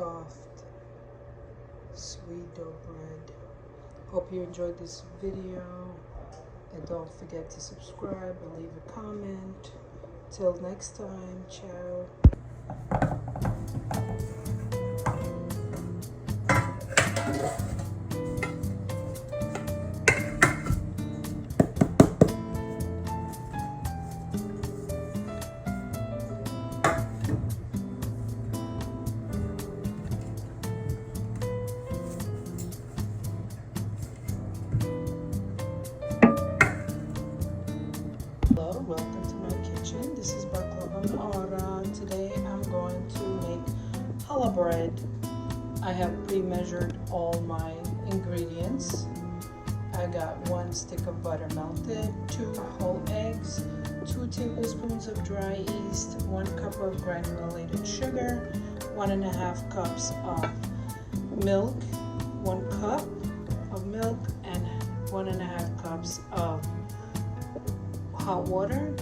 soft sweet dough bread. Hope you enjoyed this video, and don't forget to subscribe and leave a comment. Till next time, ciao. Hello, welcome to my kitchen. This is Baklava Ma'ara. Today I'm going to make challah bread. I have pre-measured all my ingredients. I got 1 stick of butter melted, 2 whole eggs, 2 tablespoons of dry yeast, 1 cup of granulated sugar, 1.5 cups of milk, 1 cup of milk, and 1.5 cups of hot water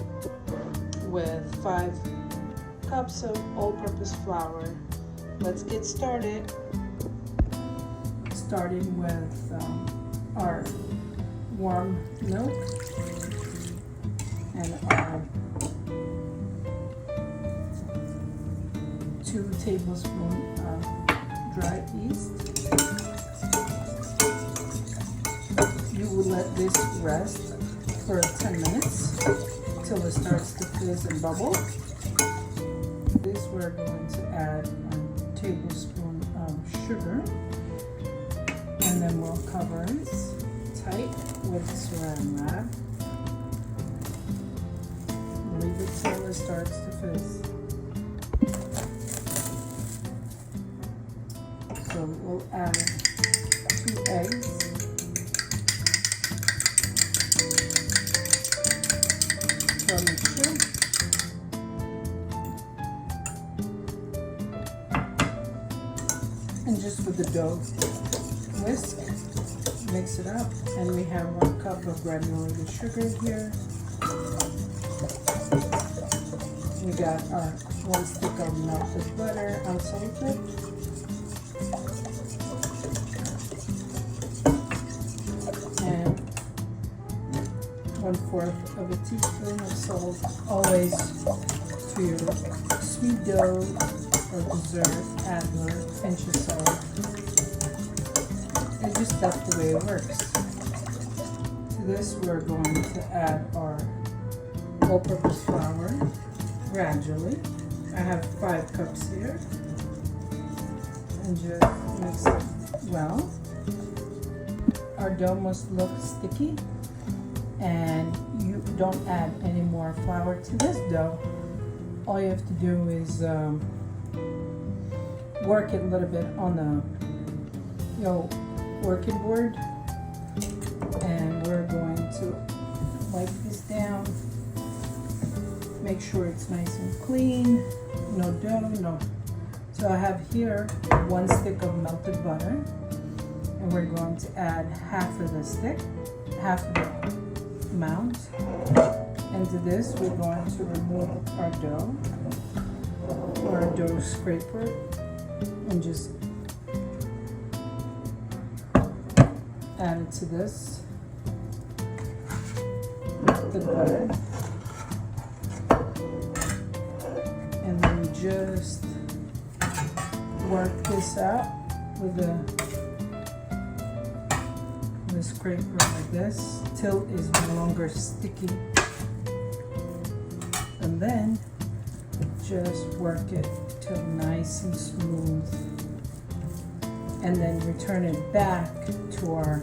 with 5 cups of all-purpose flour. Let's get started. Starting with our warm milk and our 2 tablespoons of dry yeast. You will let this rest for 10 minutes till it starts to fizz and bubble. This we're going to add a tablespoon of sugar, and then we'll cover it tight with saran wrap. Leave it till it starts to fizz. So we'll add 2 eggs. Mixture. And just with the dough whisk, mix it up, and we have 1 cup of granulated sugar here. We got our 1 stick of melted butter unsalted, and 1/4 of a teaspoon of salt. Always to your sweet dough or dessert, add a pinch of salt. And just that's the way it works. To this we're going to add our all-purpose flour gradually. I have 5 cups here. And just mix it well. Our dough must look sticky, and you don't add any more flour to this dough. All you have to do is work it a little bit on the working board, and we're going to wipe this down. Make sure it's nice and clean, no dough, no. So I have here 1 stick of melted butter, and we're going to add half of the stick, half of the amount. And to this we're going to remove our dough or a dough scraper and just add it to this, the butter, and then just work this out with the scraper like this till it's no longer sticky, and then just work it till nice and smooth, and then return it back to our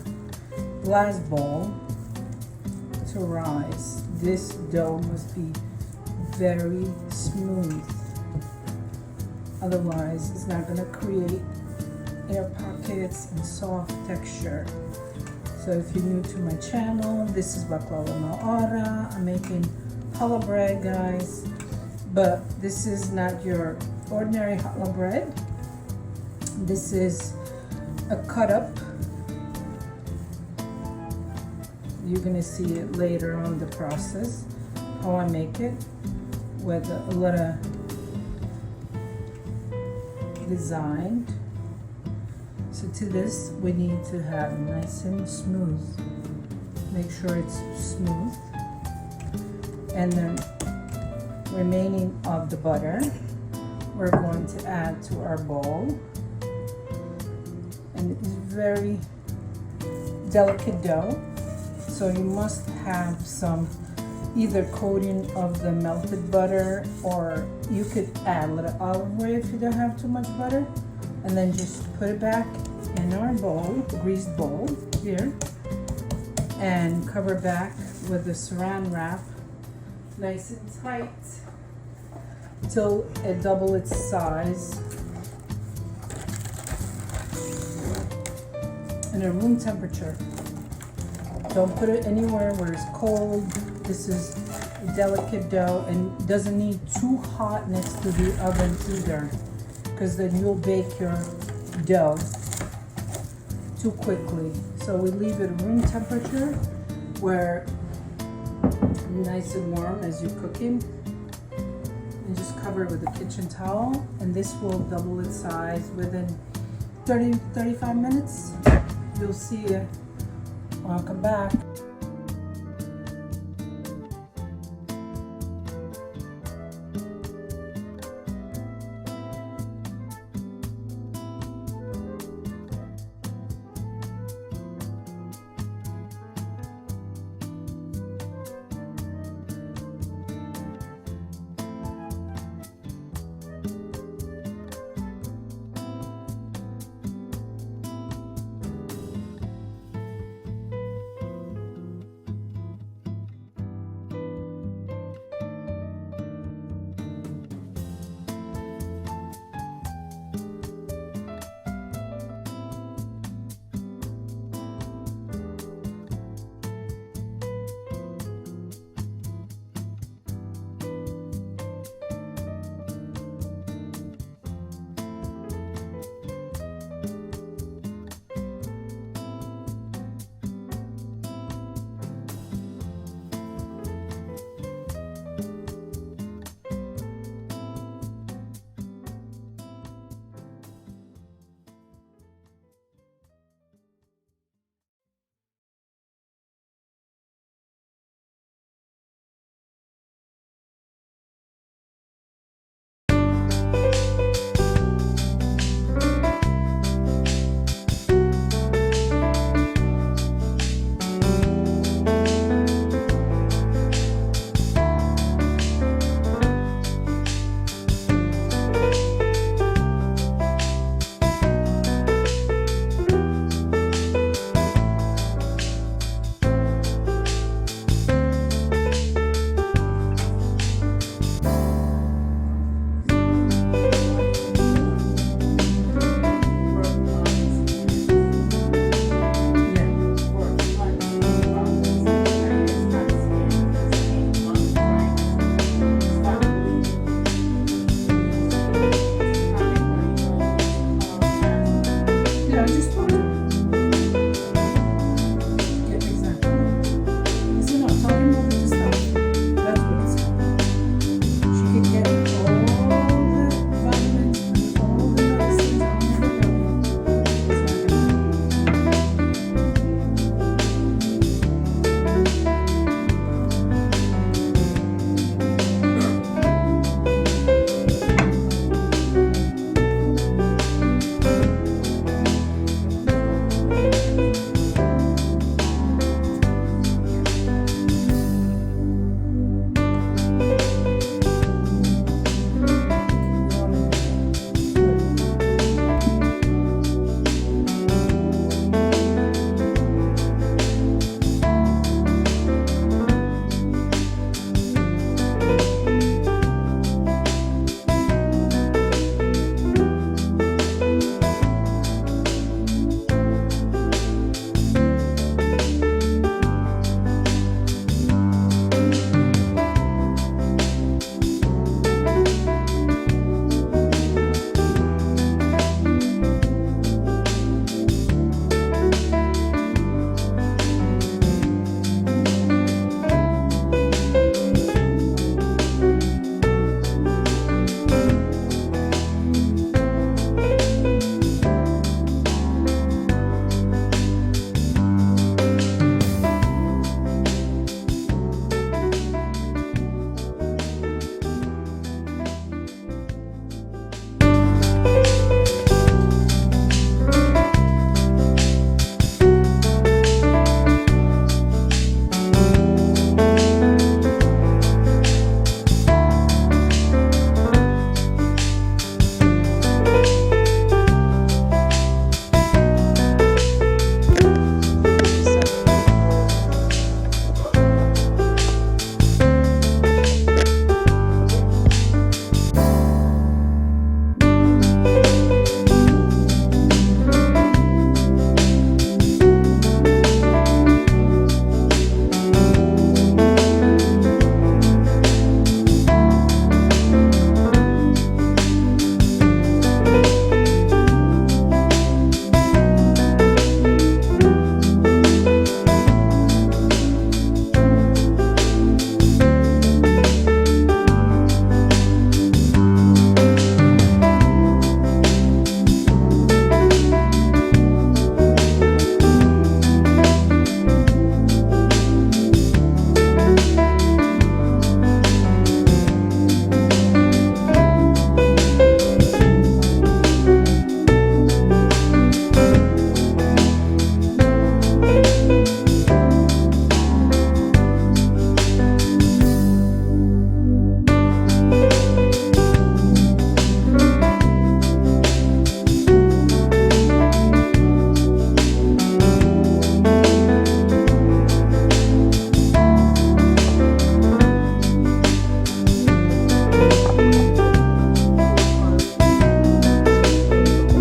glass bowl to rise. This dough must be very smooth, otherwise it's not going to create air pockets and soft texture. So if you're new to my channel, this is Baklava Ma'ara. I'm making challah bread, guys, but this is not your ordinary challah bread. This is a cut up. You're gonna see it later on the process, how I make it, with a little designed. So to this, we need to have nice and smooth. Make sure it's smooth. And then remaining of the butter, we're going to add to our bowl. And it's very delicate dough, so you must have some either coating of the melted butter, or you could add a little olive oil if you don't have too much butter, and then just put it back in our bowl, greased bowl here, and cover back with the saran wrap nice and tight till it double its size. In a room temperature. Don't put it anywhere where it's cold. This is a delicate dough and doesn't need too hot next to the oven either, because then you'll bake your dough too quickly. So we leave it room temperature where nice and warm as you're cooking, and just cover it with a kitchen towel, and this will double its size within 30-35 minutes. You'll see it when I come back.